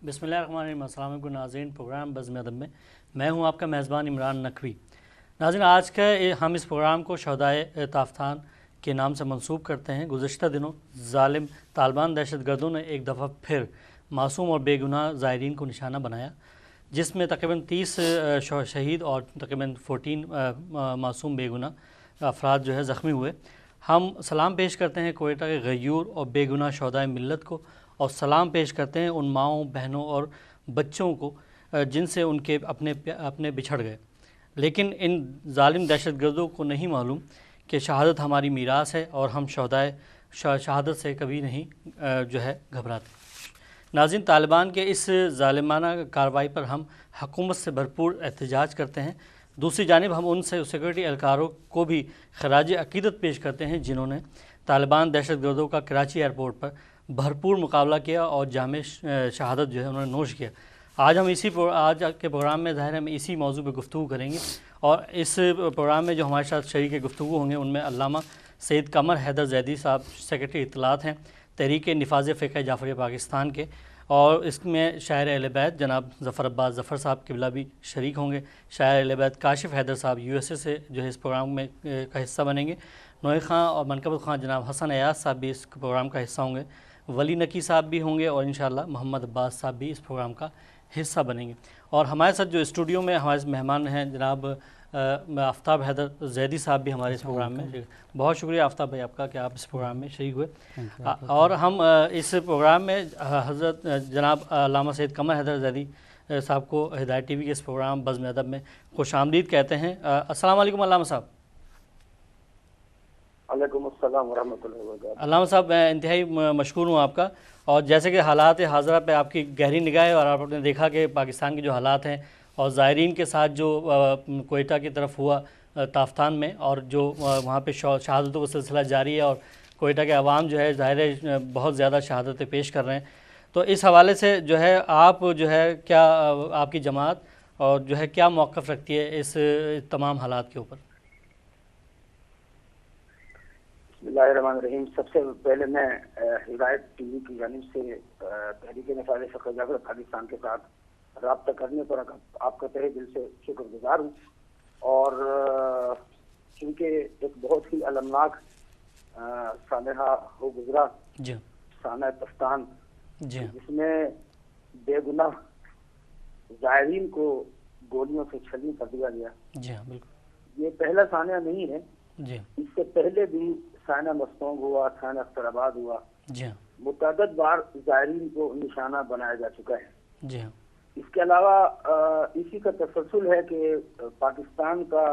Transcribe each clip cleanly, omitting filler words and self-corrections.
بسم اللہ الرحمن الرحیم۔ السلام علیکم ناظرین، پروگرام بزم ادب میں میں ہوں آپ کا میزبان عمران نقوی۔ ناظرین، آج کا ہم اس پروگرام کو شہدائے تافتان کے نام سے منسوب کرتے ہیں۔ گزشتہ دنوں ظالم طالبان دہشت گردوں نے ایک دفعہ پھر معصوم اور بے گناہ زائرین کو نشانہ بنایا، جس میں تقریباً 30 شہید اور تقریباً 14 معصوم بے گناہ افراد زخمی ہوئے۔ ہم سلام پیش کرتے ہیں کوئٹہ کے غیور اور بے گناہ شہدائے ملت کو، اور سلام پیش کرتے ہیں ان ماؤں، بہنوں اور بچوں کو جن سے ان کے اپنے بچھڑ گئے۔ لیکن ان ظالم دہشت گردوں کو نہیں معلوم کہ شہادت ہماری میراث ہے، اور ہم شہدائے شہادت سے کبھی نہیں گھبراتے۔ ناظرین، طالبان کے اس ظالمانہ کارروائی پر ہم حکومت سے بھرپور احتجاج کرتے ہیں۔ دوسری جانب ہم ان سے سیکورٹی اہلکاروں کو بھی خراج عقیدت پیش کرتے ہیں جنہوں نے طالبان دہشت گردوں کا کراچی ایئرپورٹ پر بھرپور مقابلہ کیا اور جامع شہادت انہوں نے نوش کیا۔ آج کے پروگرام میں ظاہر ہے ہم اسی موضوع پہ گفتگو کریں گے، اور اس پروگرام میں جو ہمارے ساتھ شریک گفتگو ہوں گے ان میں علامہ سید قمر حیدر زیدی صاحب سیکرٹری اطلاعات ہیں تحریک نفاذ فقہ جعفریہ پاکستان کے، اور اس میں شاعر اہل بیت جناب ظفر عباس ظفر صاحب قبلہ بھی شریک ہوں گے۔ شاعر اہل بیت کاشف حیدر صاحب USA سے اس پروگرام میں کا حصہ بنیں گے۔ نوح خان اور منقبت خان جناب حسن ایاز صاحب بھی اس پروگرام کا حصہ ہوں گے۔ ولی نقی صاحب بھی ہوں گے، اور انشاءاللہ محمد عباس صاحب بھی اس پروگرام کا حصہ بنیں گے۔ اور ہمارے ساتھ جو اسٹوڈیو میں ہمارے مہمان ہیں جناب آفتاب حیدر زیدی صاحب بھی ہمارے اس پروگرام میں۔ بہت شکریہ آفتاب بھائی آپ کا کہ آپ اس پروگرام میں شریک ہوئے۔ اور ہم اس پروگرام میں حضرت جناب علامہ سید قمر حیدر زیدی صاحب کو ہدایت TV کے اس پروگرام بزم ادب میں خوش آمدید کہتے ہیں۔ السلام علیکم علامہ صاحب۔ وعلیکم السلام ورحمۃ اللہ وبرکاتہ۔ علامہ صاحب، میں انتہائی مشکور ہوں آپ کا، اور جیسے کہ حالات حاضرہ پہ آپ کی گہری نگاہ ہے، اور آپ نے دیکھا کہ پاکستان کے جو حالات ہیں اور زائرین کے ساتھ جو کوئٹہ کی طرف ہوا تافتان میں، اور جو وہاں پہ شہادتوں کا سلسلہ جاری ہے، اور کوئٹہ کے عوام ظاہر ہے بہت زیادہ شہادتیں پیش کر رہے ہیں، تو اس حوالے سے آپ کیا آپ کی جماعت اور کیا موقف رکھتی ہے اس تمام حالات کے اوپر؟ بسم اللہ الرحمن الرحیم۔ سب سے پہلے میں ہدایت TV کی جانب سے تحریک نفاذ فقہ جعفریہ پاکستان کے ساتھ رابطہ کرنے پر آپ کا تہہ دل سے شکر گزار ہوں، اور چونکہ ایک بہت ہی المناک سانحہ ہو گزرا، سانحہ تفتان، جس میں بے گناہ زائرین کو گولیوں سے چھلنی کر دیا گیا، یہ پہلا سانحہ نہیں ہے۔ اس سے پہلے بھی سانحہ مستونگ ہوا، سانحہ اختر آباد ہوا، متعدد بار زائرین کو نشانہ بنایا جا چکا ہے۔ اس کے علاوہ اسی کا تسلسل ہے کہ پاکستان کا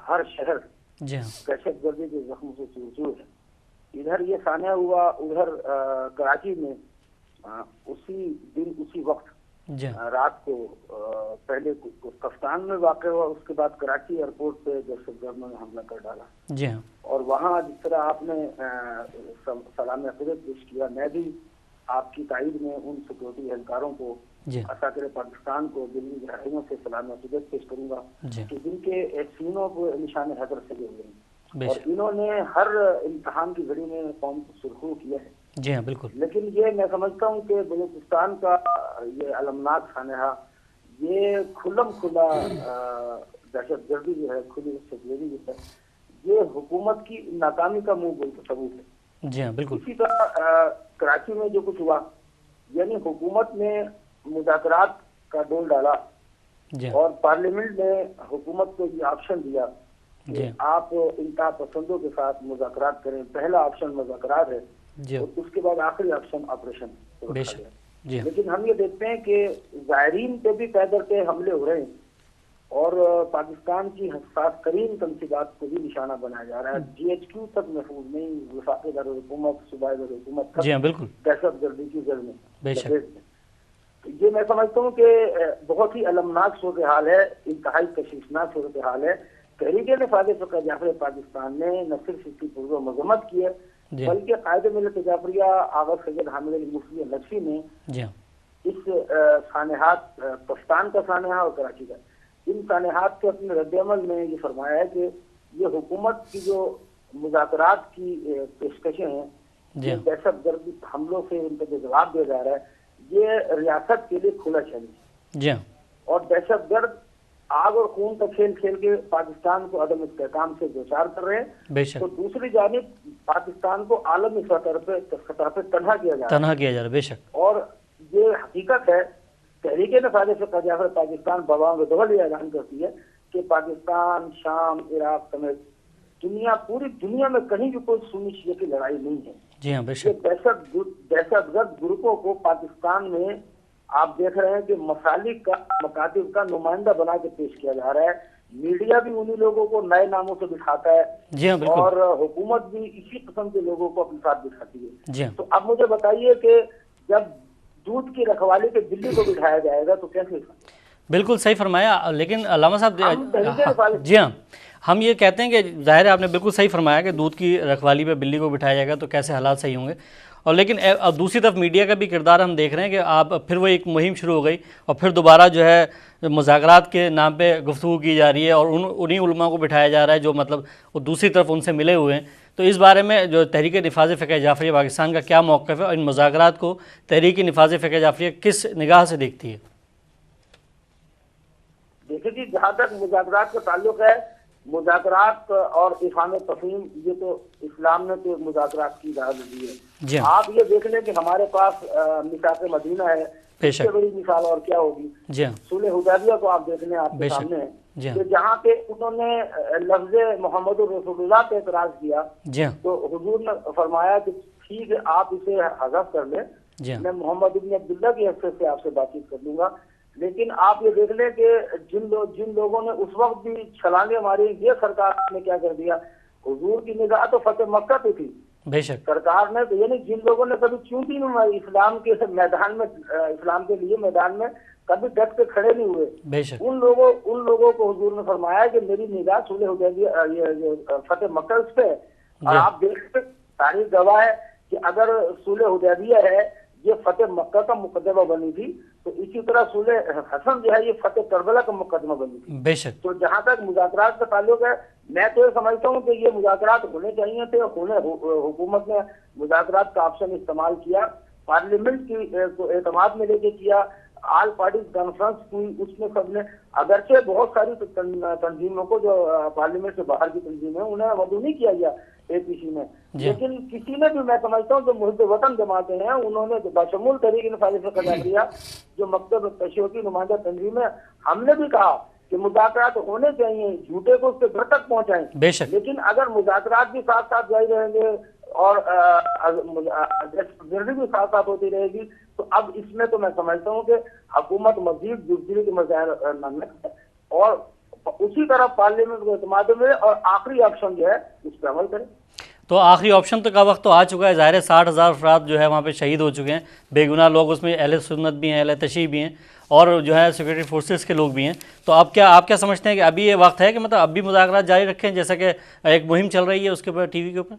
ہر شہر دہشت گردی کے زخم سے چور ہے۔ ادھر یہ سانحہ ہوا، ادھر کراچی میں اسی دن اسی وقت رات کو پہلے کفتان میں واقع ہوا، اس کے بعد کراچی ایئرپورٹ پہ دہشت گردوں نے حملہ کر ڈالا، اور وہاں جس طرح آپ نے سلام عقیدت پیش کیا، میں بھی آپ کی تائید میں ان سیکورٹی اہلکاروں کو، عساکر پاکستان کو دلی گہرائیوں سے سلام عقیدت پیش کروں گا کہ جن کے سینوں کو نشان حیدر سے گر گئی، اور انہوں نے ہر امتحان کی گھڑی میں قوم کو سرخرو کیا ہے۔ جی ہاں، بالکل۔ لیکن یہ میں سمجھتا ہوں کہ بلوچستان کا یہ المناک سانحہ، یہ کھلم کھلا دہشت گردی کھلی سیکورٹی ہے، یہ حکومت کی ناکامی کا منہ بول ثبوت ہے۔ جی ہاں، بالکل۔ اسی طرح کراچی میں جو کچھ ہوا، یعنی حکومت نے مذاکرات کا ڈول ڈالا، اور پارلیمنٹ نے حکومت کو یہ آپشن دیا کہ آپ انتہا پسندوں کے ساتھ مذاکرات کریں۔ پہلا آپشن مذاکرات ہے، اور اس کے بعد آخری آپشن آپریشن۔ لیکن ہم یہ دیکھتے ہیں کہ زائرین پہ بھی پیدر پہ حملے ہو رہے ہیں، اور پاکستان کی حساس ترین تنصیبات کو بھی نشانہ بنایا جا رہا ہے۔ GHQ تک محفوظ نہیں، وفاقی دارالحکومت، صوبائی دارالحکومت دہشت گردی کی جڑ میں۔ یہ میں سمجھتا ہوں کہ بہت ہی المناک صورتحال ہے، انتہائی تشویشناک صورتحال ہے۔ تحریک نفاذ فقہ جعفریہ پاکستان نے نہ صرف اس کی پرزور مذمت کی ہے، بلکہ قائد ملت جعفریہ آغا سید حامد علی مفتی نقشی نے اس سانحات، پاکستان کا سانحہ اور کراچی کا، ان سانحات کے اپنے رد عمل میں یہ فرمایا ہے کہ یہ حکومت کی جو مذاکرات کی پیشکشیں ہیں، دہشت گردی حملوں سے ان کا جو جواب دیا جا رہا ہے، یہ ریاست کے لیے کھلا چیلنج، جی ہاں، اور دہشت گرد آگ اور خون کا کھیل کھیل کے پاکستان کو عدم استحکام سے دوچار کر رہے ہیں، بے شک تو دوسری جانب پاکستان کو عالمی سطح پہ تنہا کیا جا رہا ہے، بے شک، اور یہ حقیقت ہے۔ تحریک نفاذ فقہ جعفر پاکستان بوام دول یہ اعلان کرتی ہے کہ پاکستان، شام، عراق سمیت پوری دنیا میں کہیں بھی کوئی سنی شیعہ کی لڑائی نہیں ہے۔ جی ہاں، بے یہ شک، دہشت گرد گروپوں کو پاکستان میں آپ دیکھ رہے ہیں کہ مخالف کا مکاتب کا نمائندہ بنا کے پیش کیا جا رہا ہے، میڈیا بھی انہی لوگوں کو نئے ناموں سے دکھاتا ہے، جی ہاں، بالکل، اور حکومت بھی اسی قسم کے لوگوں کو اپنے ساتھ دکھاتی ہے۔ جی ہاں، تو اب مجھے بتائیے کہ جب دودھ کی رکھوالی کے بلی کو بٹھایا جائے گا تو کیسے؟ بالکل صحیح فرمایا، لیکن علامہ صاحب ہم تحریک نفاذ جی ہاں، ہم یہ کہتے ہیں کہ ظاہر ہے آپ نے بالکل صحیح فرمایا کہ دودھ کی رکھوالی پہ بلی کو بٹھایا جائے گا تو کیسے حالات صحیح ہوں گے، اور لیکن اب دوسری طرف میڈیا کا بھی کردار ہم دیکھ رہے ہیں کہ آپ پھر وہ ایک مہم شروع ہو گئی اور پھر دوبارہ جو ہے مذاکرات کے نام پہ گفتگو کی جا رہی ہے، اور انہی علماء کو بٹھایا جا رہا ہے جو مطلب وہ دوسری طرف ان سے ملے ہوئے ہیں۔ تو اس بارے میں جو تحریک نفاذ فقہ جعفریہ پاکستان کا کیا موقف ہے، اور ان مذاکرات کو تحریک نفاذ فقہ جعفریہ کس نگاہ سے دیکھتی ہے؟ دیکھیں جی، جہاں تک مذاکرات کا تعلق ہے، مذاکرات اور افہام تفہیم، یہ تو اسلام نے تو مذاکرات کی اجازت دی ہے۔ جی ہاں، آپ یہ دیکھ لیں کہ ہمارے پاس میثاق مدینہ ہے، بے اس شک، سے بڑی مثال اور کیا ہوگی؟ جی ہاں، صلح حدیبیہ کو آپ دیکھ لیں، آپ بے کے شک، سامنے ہے جی ہاں، کہ جہاں پہ انہوں نے لفظ محمد الرسول اللہ پہ اعتراض کیا، جی ہاں، تو حضور نے فرمایا کہ ٹھیک ہے، آپ اسے حذف کر لیں، جی ہاں، میں محمد ابن عبداللہ کی حیثیت سے آپ سے بات چیت کر لوں گا، لیکن آپ یہ دیکھ لیں کہ جن لوگوں نے اس وقت بھی چھلانگیں ماری، یہ سرکار نے کیا کر دیا؟ حضور کی نگاہ تو فتح مکہ پہ تھی، بے شک، سرکار نے تو یعنی جن لوگوں نے کبھی چونٹی نہیں ماری اسلام کے میدان میں، اسلام کے لیے میدان میں کبھی ڈٹ کے کھڑے نہیں ہوئے، بے شک، ان لوگوں کو حضور نے فرمایا کہ میری نگاہ صلح حدیبیہ یہ فتح مکہ اس پہ ہے۔ اور آپ دیکھتے تاریخ گواہ ہے کہ اگر صلح حدیبیہ ہے یہ فتح مکہ کا مقدمہ بنی تھی، تو اسی طرح صلح حسن جو ہے یہ فتح کربلا کا مقدمہ بنی تھی۔ بے شک، تو جہاں تک مذاکرات کا تعلق ہے، میں تو یہ سمجھتا ہوں کہ یہ مذاکرات ہونے چاہیے تھے، حکومت نے مذاکرات کا آپشن استعمال کیا، پارلیمنٹ کی اعتماد میں لے کے کیا، آل پارٹیز کانفرنس ہوئی، اس میں سب نے اگرچہ بہت ساری تنظیموں کو جو پارلیمنٹ سے باہر کی تنظیمیں ہیں انہیں مدعو نہیں کیا گیا اے پی سی میں، لیکن کسی نے بھی، میں سمجھتا ہوں جو محب وطن جماعتیں ہیں انہوں نے بشمول تحریک نفاذ فقہ جعفریہ جو مکتب تشیع کی نمائندہ تنظیم ہے، ہم نے بھی کہا کہ مذاکرات ہونے چاہیے، جھوٹے کو اس کے گھر تک پہنچائیں، بے شک، لیکن اگر مذاکرات بھی ساتھ ساتھ جاری رہیں گے اور گردی بھی ساتھ ساتھ ہوتی رہے گی، تو اب اس میں تو میں سمجھتا ہوں کہ حکومت مزید بزدلی کے مظاہر نہ کرے اور اسی طرح پارلیمنٹ کو اعتماد میں اور آخری آپشن جو ہے اس پہ عمل کرے۔ تو آخری آپشن تو کا وقت تو آ چکا ہے، ظاہر ہے 60,000 افراد جو ہے وہاں پہ شہید ہو چکے ہیں، بے گناہ لوگ اس میں اہل سنت بھی ہیں، اہل تشیع بھی ہیں، اور جو ہے سیکورٹی فورسز کے لوگ بھی ہیں، تو آپ کیا سمجھتے ہیں کہ ابھی یہ وقت ہے کہ مطلب اب بھی مذاکرات جاری رکھیں جیسا کہ ایک مہم چل رہی ہے اس کے اوپر ٹی وی کے اوپر؟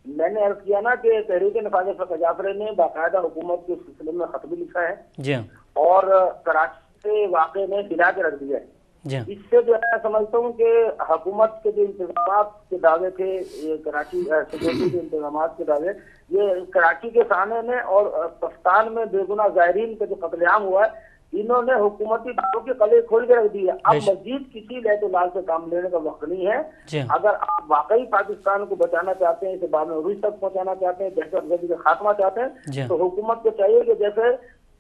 میں نے عرض کیا نا کہ تحریک نفاذ فقہ جعفریہ نے باقاعدہ حکومت کے سلسلے میں خط بھی لکھا ہے، جی ہاں، اور کراچی کے واقعے میں ہلا کے رکھ دیا ہے۔ جی ہاں، اس سے جو میں سمجھتا ہوں کہ حکومت کے جو انتظامات کے دعوے تھے، یہ کراچی سیکورٹی کے انتظامات کے دعوے، یہ کراچی کے سامنے میں اور پاکستان میں بے گناہ زائرین کا جو قتل عام ہوا ہے، انہوں نے حکومتی دعووں کے قلعے کھول کے رکھ دی ہے۔ اب مزید کسی لہت و لال سے کام لینے کا وقت نہیں ہے۔ اگر آپ واقعی پاکستان کو بچانا چاہتے ہیں، اسے بعد میں عروج تک پہنچانا چاہتے ہیں، دہشت گردی کا خاتمہ چاہتے ہیں، تو حکومت کو چاہیے کہ جیسے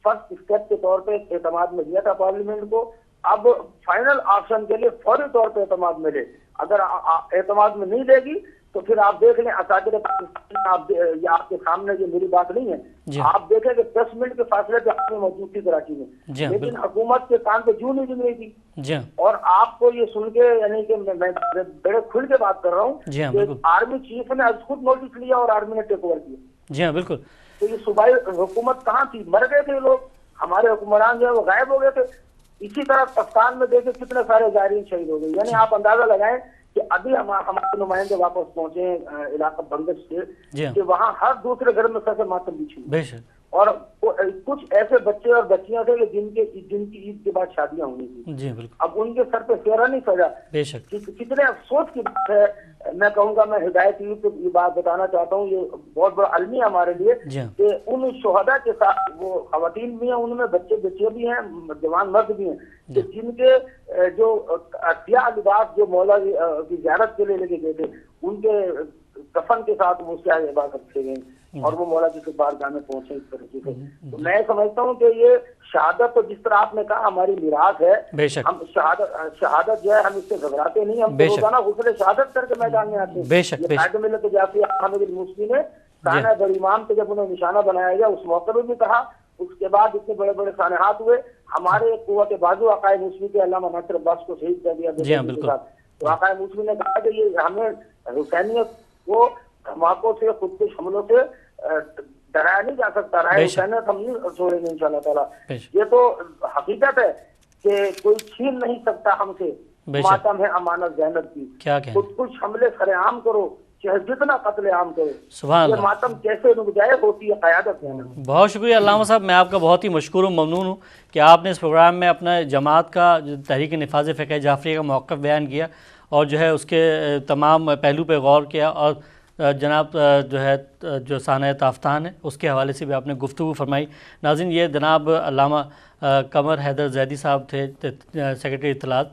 فرسٹ اسٹیپ کے طور پہ اعتماد میں لیا تھا پارلیمنٹ کو، اب فائنل آپشن کے لیے فوری طور پہ اعتماد ملے۔ اگر اعتماد میں نہیں دے گی تو پھر آپ دیکھ لیں اساتذہ پاکستان، یہ آپ کے سامنے جو میری بات نہیں ہے، آپ دیکھیں کہ 10 منٹ کے فاصلے پہ آپ میں موجود تھی کراچی میں، لیکن حکومت کے کان پہ جوں نہیں جم رہی تھی۔ اور آپ کو یہ سن کے، یعنی کہ میں بڑے کھل کے بات کر رہا ہوں کہ آرمی چیف نے خود نوٹس لیا اور آرمی نے ٹیک اوور کیا۔ جی ہاں، بالکل۔ تو یہ صوبائی حکومت کہاں تھی؟ مر گئے تھے لوگ، ہمارے حکمران جو ہے وہ غائب ہو گئے تھے۔ اسی طرح پاکستان میں دیکھیں کتنے سارے زائرین شہید ہو گئے، یعنی آپ اندازہ لگائیں کہ ابھی ہمارے نمائندے واپس پہنچے ہیں علاقہ بنگش سے، کہ وہاں ہر دوسرے گھر میں سر ماتم بچھی، اور کچھ ایسے بچے اور بچیاں تھے جن کی عید کے بعد شادیاں ہونی تھی، اب ان کے سر پہ چہرہ نہیں سجا۔ کتنے افسوس کی بات ہے میں کہوں گا، میں ہدایت ٹی وی کو یہ بات بتانا چاہتا ہوں، یہ بہت بڑا المیہ ہمارے لیے کہ ان شہداء کے ساتھ وہ خواتین بھی ہیں، ان میں بچے بچیاں بھی ہیں، جوان مرد بھی ہیں، کہ جن کے جو سیاہ لباس جو مولا کی زیارت کے لیے لے کے گئے تھے، ان کے کفن کے ساتھ وہ سیاہ لباس رکھے گئے اور وہ مولا کی بارگاہ میں پہنچے اس طریقے سے. تو میں سمجھتا ہوں کہ یہ شہادت تو جس طرح آپ نے کہا ہماری میراث ہے. ہم شہادت جو ہے ہم اس سے گھبراتے نہیں، ہم روزانہ غسل شہادت کر کے میدان میں آتے ہیں. یہ قائد ملت جعفریہ حامد الموصلی نے سانحہ بر امام پہ جب انہیں نشانہ بنایا گیا اس موقع میں بھی کہا. اس کے بعد اتنے بڑے بڑے سانحات ہوئے. ہمارے قوت بازو عقائد موصلی کے علامہ ناصر عباس کو شہید کر دیا. تو عقائد موصلی نے کہا کہ یہ ہمیں حسینیت کو دھماکوں سے، خودکش حملوں سے ڈرایا نہیں جا سکتا. رائے حسینیت ہم نہیں چھوڑیں گے انشاءاللہ تعالیٰ. یہ تو حقیقت ہے کہ کوئی چھین نہیں سکتا ہم سے. ماتم ہے امانت زینب کی. خودکش حملے سر عام کرو چاہے جتنا قتل عام کرو. سبحان اللہ. ماتم کیسے رک جائے ہوتی ہے قیادت. بہت شکریہ علامہ صاحب، میں آپ کا بہت ہی مشکور و ممنون ہوں کہ آپ نے اس پروگرام میں اپنا جماعت کا تحریک نفاذ فقہ جعفریہ کا موقف بیان کیا اور جو ہے اس کے تمام پہلو پہ غور کیا، اور جناب جو ہے جو سانحہ تافتان ہے اس کے حوالے سے بھی آپ نے گفتگو فرمائی. ناظرین، یہ جناب علامہ قمر حیدر زیدی صاحب تھے، سیکرٹری اطلاعات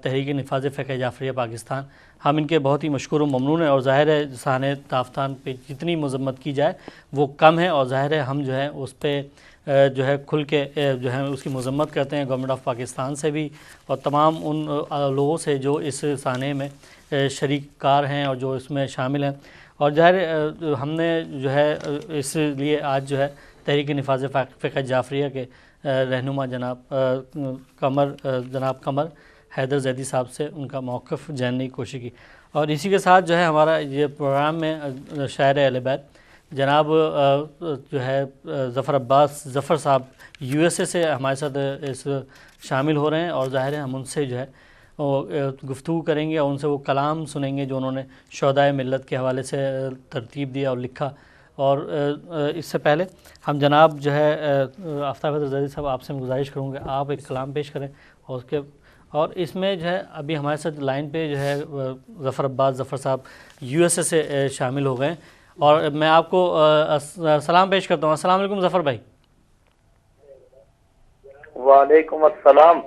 تحریک نفاذ فقہ جعفریہ پاکستان. ہم ان کے بہت ہی مشکور و ممنون ہیں، اور ظاہر ہے سانحہ تافتان پہ جتنی مذمت کی جائے وہ کم ہے، اور ظاہر ہے ہم جو ہے اس پہ جو ہے کھل کے جو ہے اس کی مذمت کرتے ہیں، گورنمنٹ آف پاکستان سے بھی اور تمام ان لوگوں سے جو اس سانحے میں شریک کار ہیں اور جو اس میں شامل ہیں. اور ظاہر ہم نے جو ہے اس لیے آج جو ہے تحریک نفاذ فقہ جعفریہ کے رہنما جناب قمر حیدر زیدی صاحب سے ان کا موقف جاننے کی کوشش کی. اور اسی کے ساتھ جو ہے ہمارا یہ پروگرام میں شاعر اہل بیت جناب جو ہے ظفر عباس ظفر صاحب USA سے ہمارے ساتھ اس شامل ہو رہے ہیں، اور ظاہر ہے ہم ان سے جو ہے گفتگو کریں گے اور ان سے وہ کلام سنیں گے جو انہوں نے شہدائے ملت کے حوالے سے ترتیب دیا اور لکھا. اور اس سے پہلے ہم جناب جو ہے آفتاب حیدر زیدی صاحب آپ سے میں گزارش کروں گے آپ ایک کلام پیش کریں، اور اس میں جو ہے ابھی ہمارے ساتھ لائن پہ جو ہے ظفر عباس ظفر صاحب USA سے شامل ہو گئے، اور میں آپ کو سلام پیش کرتا ہوں. السلام علیکم ظفر بھائی. وعلیکم السلام.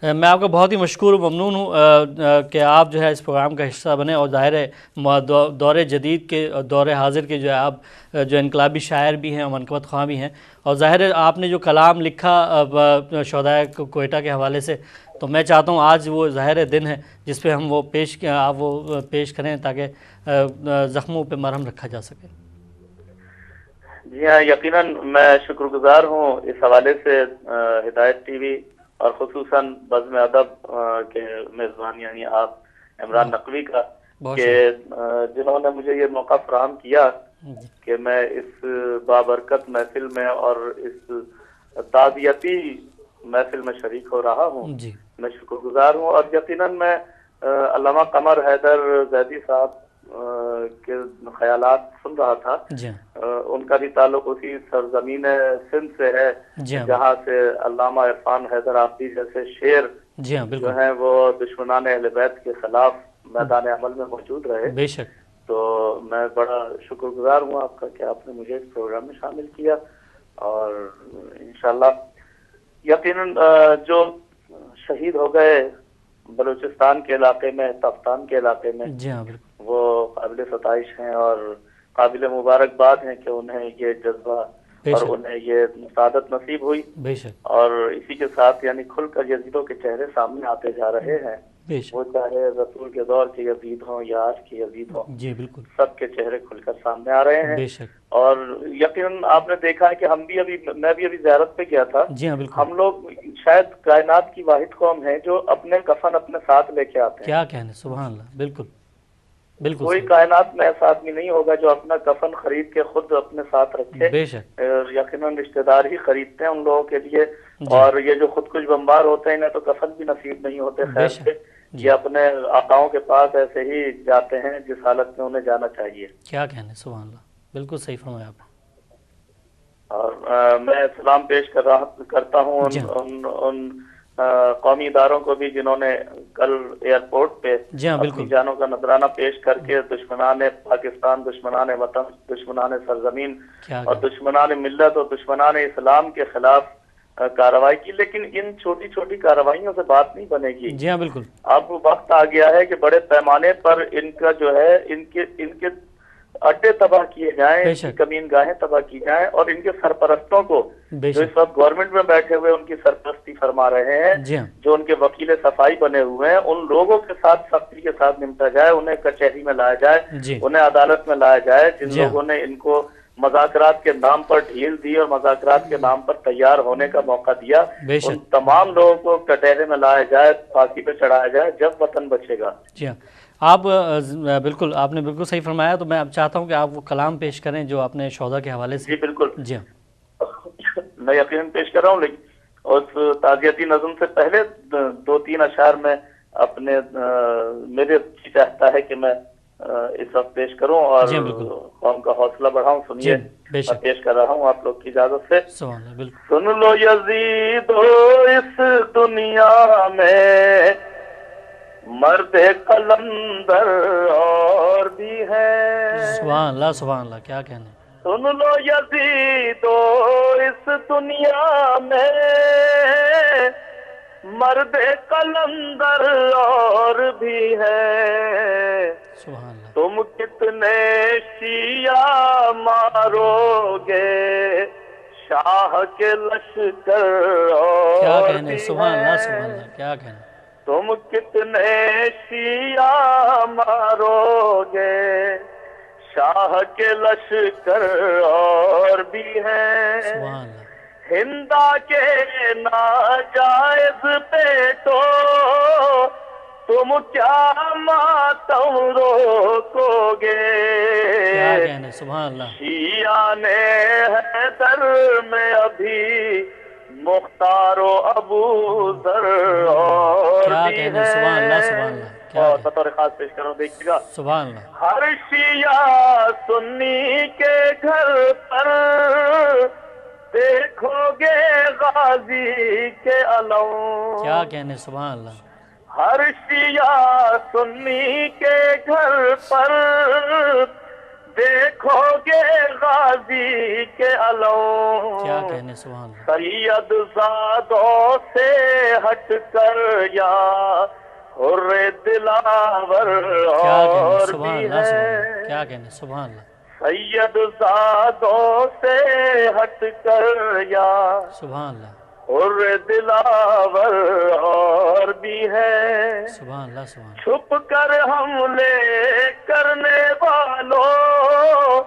میں آپ کا بہت ہی مشکور و ممنون ہوں کہ آپ جو ہے اس پروگرام کا حصہ بنے، اور ظاہر ہے دور جدید کے دور حاضر کے جو ہے آپ جو انقلابی شاعر بھی ہیں اور منقبت خواں بھی ہیں، اور ظاہر ہے آپ نے جو کلام لکھا شہدائے کوئٹہ کے حوالے سے، تو میں چاہتا ہوں آج وہ ظاہر دن ہے جس پہ ہم آپ وہ پیش کریں تاکہ زخموں پہ مرہم رکھا جا سکے. جی ہاں، یقیناً میں شکر گزار ہوں اس حوالے سے ہدایت ٹی وی اور خصوصاً بزم ادب کے میزبان یعنی آپ عمران نقوی کا، کہ جنہوں نے مجھے یہ موقع فراہم کیا کہ میں اس بابرکت محفل میں اور اس تعزیتی محفل میں شریک ہو رہا ہوں. میں شکر گزار ہوں، اور یقیناً میں علامہ قمر حیدر زیدی صاحب کے خیالات سن رہا تھا. ان کا بھی تعلق اسی سرزمین سندھ سے ہے جہاں سے علامہ عرفان حیدر آبادی جیسے شعر جو ہیں وہ دشمنان اہل بیت کے خلاف میدان عمل میں موجود رہے. بے شک. تو میں بڑا شکر گزار ہوں آپ کا کہ آپ نے مجھے اس پروگرام میں شامل کیا، اور انشاءاللہ یقیناً جو شہید ہو گئے بلوچستان کے علاقے میں، تافتان کے علاقے میں، وہ قابل ستائش ہیں اور قابل مبارکباد ہیں کہ انہیں یہ جذبہ اور انہیں یہ سعادت نصیب ہوئی. اور اسی کے ساتھ یعنی کھل کر یزیدوں کے چہرے سامنے آتے جا رہے ہیں، وہ چاہے رسول کے دور کے یزید ہوں یا آج کے یزید ہوں، بالکل سب کے چہرے کھل کر سامنے آ رہے ہیں. اور یقیناً آپ نے دیکھا ہے کہ میں بھی ابھی زیارت پہ گیا تھا. ہم لوگ شاید کائنات کی واحد قوم ہیں جو اپنے کفن اپنے ساتھ لے کے آتے ہیں. کیا کہنے، سبحان اللہ. بالکل بالکل. کوئی کائنات میں ایسا آدمی نہیں ہوگا جو اپنا کفن خرید کے خود اپنے ساتھ رکھے. یقیناً رشتہ دار ہی خریدتے ہیں ان لوگوں کے لیے. اور یہ جو خودکش بمبار ہوتے ہیں انہیں تو کفن بھی نصیب نہیں ہوتے خیر سے. یہ اپنے آقاؤں کے پاس ایسے ہی جاتے ہیں جس حالت میں انہیں جانا چاہیے. کیا کہنے، سبحان اللہ. بالکل صحیح فرمایا آپ نے. اور میں سلام پیش کرتا ہوں ان قومی اداروں کو بھی جنہوں نے کل ایئرپورٹ پہ جی ہاں اپنی بالکل جانوں کا نذرانہ پیش کر کے دشمنان پاکستان، دشمنان وطن، دشمنان سرزمین کیا اور دشمنان ملت اور دشمنان اسلام کے خلاف کارروائی کی، لیکن ان چھوٹی چھوٹی کارروائیوں سے بات نہیں بنے گی۔ جی ہاں بالکل اب وقت آ گیا ہے کہ بڑے پیمانے پر ان کا جو ہے ان کے اڈے تباہ کیے جائیں، بے ان کی شک کمین گاہیں تباہ کی جائیں، اور ان کے سرپرستوں کو بے جو شک اس وقت گورنمنٹ میں بیٹھے ہوئے ان کی سرپرستی فرما رہے ہیں، جی ہاں جو ان کے وکیل صفائی بنے ہوئے ہیں، ان لوگوں کے ساتھ سختی کے ساتھ نمٹا جائے، انہیں کچہری میں لایا جائے، جی انہیں عدالت میں لایا جائے، جن جی ہاں لوگوں نے ان کو مذاکرات کے نام پر ڈھیل دی اور مذاکرات کے نام پر تیار ہونے کا موقع دیا، بے ان شک تمام لوگوں کو کٹہرے میں لایا جائے، پھانسی پہ چڑھایا جائے، جب وطن بچے گا۔ جی ہاں آپ بالکل آپ نے بالکل صحیح فرمایا، تو میں اب چاہتا ہوں کہ آپ وہ کلام پیش کریں جو آپ نے شہداء کے حوالے سے۔ جی بالکل، جی ہاں میں یقیناً پیش کر رہا ہوں، لیکن اس تعزیتی نظم سے پہلے دو تین اشعار میں اپنے میرے جی چاہتا ہے کہ میں اس وقت پیش کروں اور جی ہاں بالکل قوم کا حوصلہ بڑھاؤں۔ جی سنیے، بے میں شک پیش کر رہا ہوں آپ لوگ کی اجازت سے۔ سبحان اللہ بالکل سن لو یزیدو، اس دنیا میں مرد قلندر اور بھی ہے۔ سبحان اللہ سبحان اللہ، کیا کہنے۔ سن لو یزیدو، اس دنیا میں مرد قلندر اور بھی ہے۔ سبحان اللہ تم کتنے شیعہ مارو گے، شاہ کے لشکر کیا اور کہنے، بھی سبحان اللہ سبحان ہے۔ اللہ، کیا کہنے۔ تم کتنے شیعہ مارو گے، شاہ کے لشکر اور بھی ہیں۔ سبحان اللہ ہندا کے ناجائز پیٹو، تم کیا ماتم روکو گے۔ کیا کہنے، سبحان اللہ شیعہ نے حیدر میں ابھی مختار و ابو ذر اور کیا بھی کہنے، سبحان اللہ سبحان ہے۔ اللہ، کیا اور کہنے، بطور خاص پیش کروں، دیکھیے گا۔ سبحان اللہ ہر شیعہ سنی کے گھر پر دیکھو گے غازی کے علم۔ کیا کہنے، سبحان اللہ ہر شیعہ سنی کے گھر پر دیکھو گے غازی کے علم۔ کیا کہنے، سبحان اللہ سید زادوں سے ہٹ کر یا حر دلاور کیا کہنے، اور سبحان بھی اللہ سبحان ہے۔ اللہ، کیا کہنے، سبحان اللہ سید زادوں سے ہٹ کر یا سبحان اللہ حر دلاور اور بھی ہے۔ سبحان اللہ سبحان اللہ، چھپ کر حملے کرنے والوں،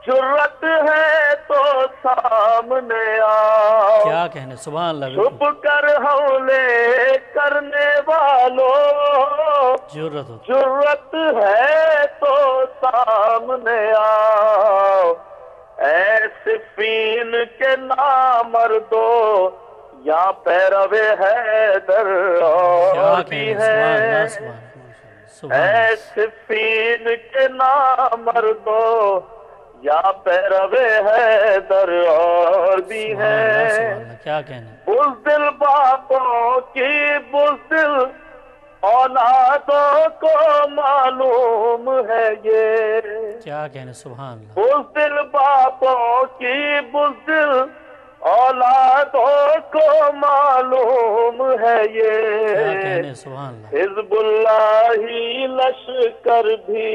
جرت ہے تو سامنے آؤ۔ کیا کہنے، سبحان اللہ چھپ بالکل کر حملے کرنے والوں، جرت ہو، جرت ہے تو سامنے آؤ۔ اے صفین کے نامردو، یا پیرو حیدر کیا اور بھی کہنے، سبحان اللہ ہے۔ سبحان اللہ، سبحان اے اللہ صفین کے نامردو، یا پیرو حیدر اور بھی سبحان اللہ سبحان ہے۔ اللہ، کیا کہنے، بزدل باپوں کی بزدل اولادوں کو معلوم ہے یہ۔ کیا کہنے، سبحان اللہ بزدل باپوں کی بزدل اولادوں کو معلوم ہے کیا یہ۔ کہنے، سبحان اللہ حزب اللہ لشکر بھی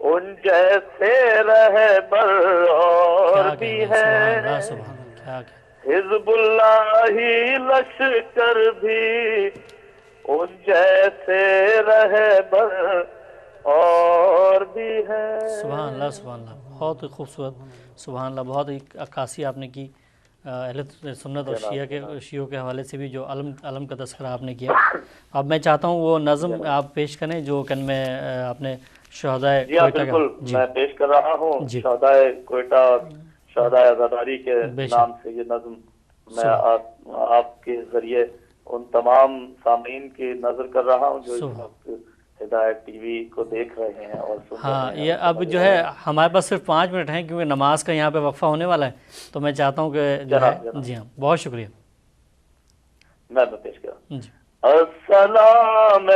ان جیسے رہبر اور کیا بھی کہنے، سبحان اللہ ہے۔ سبحان اللہ، کیا کہنے، حزب اللہ لشکر بھی ان جیسے رہبر اور بھی ہے۔ سبحان اللہ سبحان اللہ، بہت ہی خوبصورت، سبحان اللہ، بہت ہی عکاسی آپ نے کی اہل سنت اور شیعوں کے حوالے سے بھی، جو علم کا تذکرہ آپ نے کیا۔ اب میں چاہتا ہوں وہ نظم آپ پیش کریں جو کن میں آپ نے شہداء جی ہاں کوئٹہ بالکل، کا۔ جی میں پیش کر رہا ہوں جی شہداء کوئٹہ اور شہداء آزاداری کے بے شک۔ نام سے یہ نظم میں آپ کے ذریعے ان تمام سامعین کی نظر کر رہا ہوں جو اس وقت ہدایت ٹی وی کو دیکھ رہے ہیں اور سن رہے ہاں، ہیں۔ یہ اب جو ہے ہمارے پاس صرف 5 منٹ ہیں کیونکہ نماز کا یہاں پہ وقفہ ہونے والا ہے، تو میں چاہتا ہوں کہ جو ہے، جی ہاں، بہت شکریہ۔ میں پیش کر جی السلام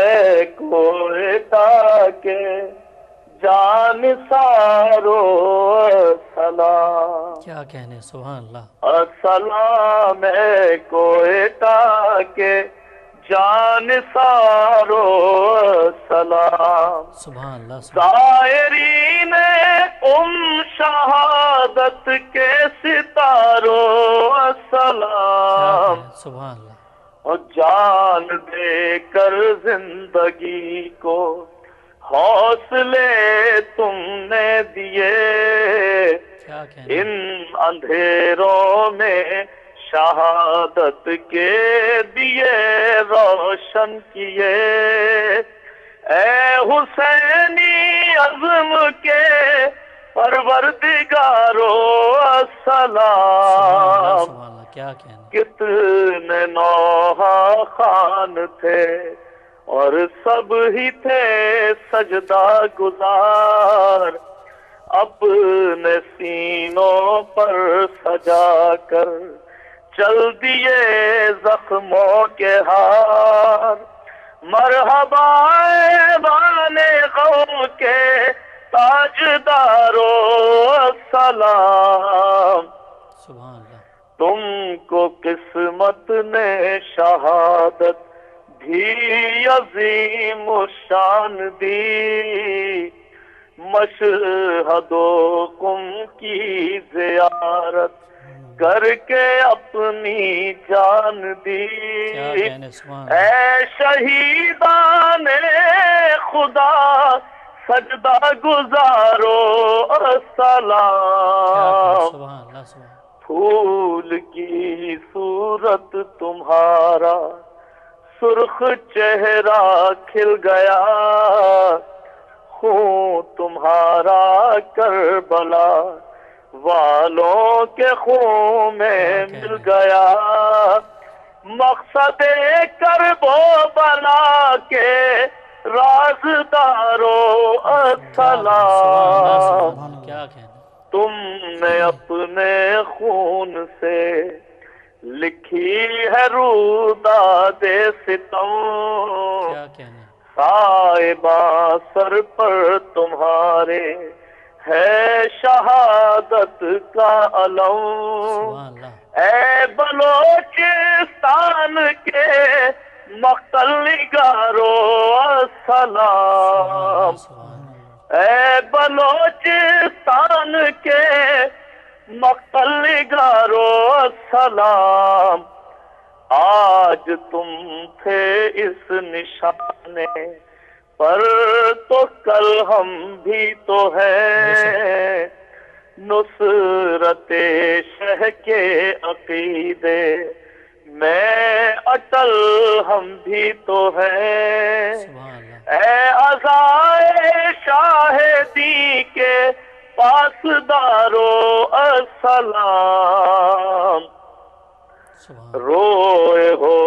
کوئٹہ کے جان سارو السلام. کیا کہنے، سبحان اللہ. السلام کوئٹہ کے جان سارو السلام. سبحان اللہ. زائرین شہادت کے ستارو السلام. سبحان اللہ. اور جان دے کر زندگی کو حوصلے تم نے دیے، کیا کہنے. ان اندھیروں میں شہادت کے دیے روشن کیے. اے حسینی عزم کے پروردگارو السلام. سبحان اللہ. کیا کہنے. کتنے نوحہ خان تھے اور سب ہی تھے سجدہ گزار، اپنے سینوں پر سجا کر چل دیے زخموں کے ہار. مرحبا بانے غم کے تاجدارو السلام. سبحان اللہ. تم کو قسمت نے شہادت بھی عظیم شان دی، مشہد و قم کی زیارت کر کے اپنی جان دی. اے شہیدان خدا سجدہ گزارو السلام. سبحان اللہ. پھول کی صورت تمہارا سرخ چہرہ کھل گیا، خون تمہارا کربلا والوں کے خون میں مل گیا. مقصد کرب و بلا کے رازدارو السلام. کیا کہنا. تم نے اپنے خون سے لکھی ہے روداد ستم، کیا کہنا. صاحبہ سر پر تمہارے ہے شہادت کا علم. سبحان اللہ. اے بلوچستان کے مقتل نگارو السلام. اے بلوچستان کے مقتل نگارو السلام. آج تم تھے اس نشانے پر تو کل ہم بھی تو ہیں، نصرت شہ کے عقیدے میں اٹل ہم بھی تو ہیں. اے عزائے شاہدی کے پاسدارو السلام. روئے ہو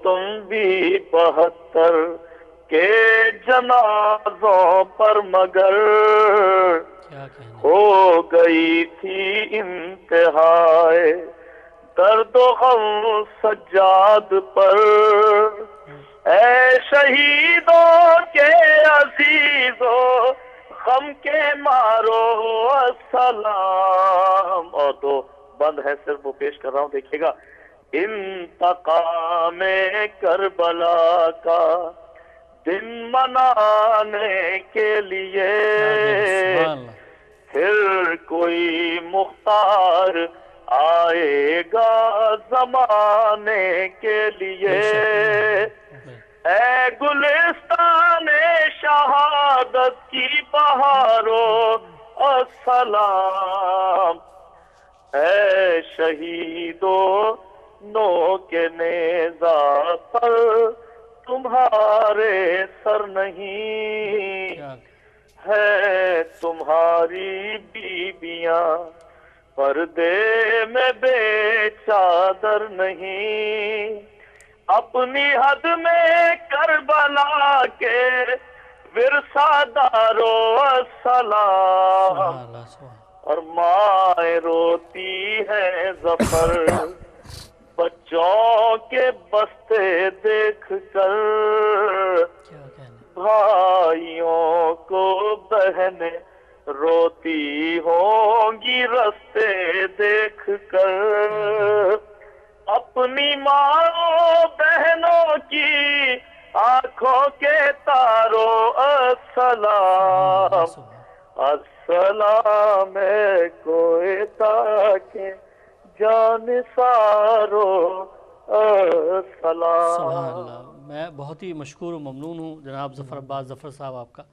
تم بھی 72 کے جنازوں پر مگر ہو گئی تھی انتہائے درد و غم سجاد پر. اے شہیدوں کے عزیزو غم کے مارو السلام. اور دو بند ہے صرف وہ پیش کر رہا ہوں، دیکھیے گا. انتقام کربلا کا دن منانے کے لیے پھر کوئی مختار آئے گا زمانے کے لیے. اے گلستان شہادت کی بہارو السلام. اے شہیدو نو کے نیزہ پر تمہارے سر نہیں، ہے تمہاری بیویاں پردے میں بے چادر نہیں. اپنی حد میں کربلا کے ورثہ دارو السلام. اور مائیں روتی ہے ظفر بچوں کے بستے دیکھ کر کیا کہنے، بھائیوں کو بہنیں روتی ہوں گی رستے دیکھ کر، اپنی ماں بہنوں کی آنکھوں کے تاروں السلام، السلام کوئٹہ کے جان سارو سبحان السلام۔ اللہ۔ میں بہت ہی مشکور و ممنون ہوں جناب ظفر عباس ظفر صاحب آپ کا،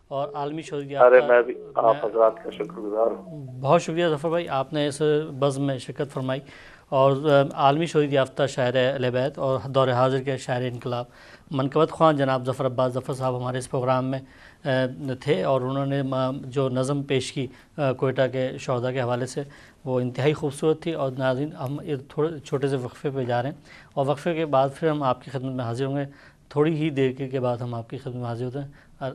اور عالمی شہرت ارے یافتہ، میں بھی آپ حضرات کا شکر گزار ہوں۔ بہت شکریہ ظفر بھائی، آپ نے اس بزم میں شرکت فرمائی، اور عالمی شہرت یافتہ شاعر اہل بیت اور دور حاضر کے شاعر انقلاب منقبت خواں جناب ظفر عباس ظفر صاحب ہمارے اس پروگرام میں تھے، اور انہوں نے جو نظم پیش کی کوئٹہ کے شہداء کے حوالے سے، وہ انتہائی خوبصورت تھی۔ اور ناظرین، ہم تھوڑے چھوٹے سے وقفے پہ جا رہے ہیں، اور وقفے کے بعد پھر ہم آپ کی خدمت میں حاضر ہوں گے، تھوڑی ہی دیر کے بعد ہم آپ کی خدمت میں حاضر ہوتے ہیں۔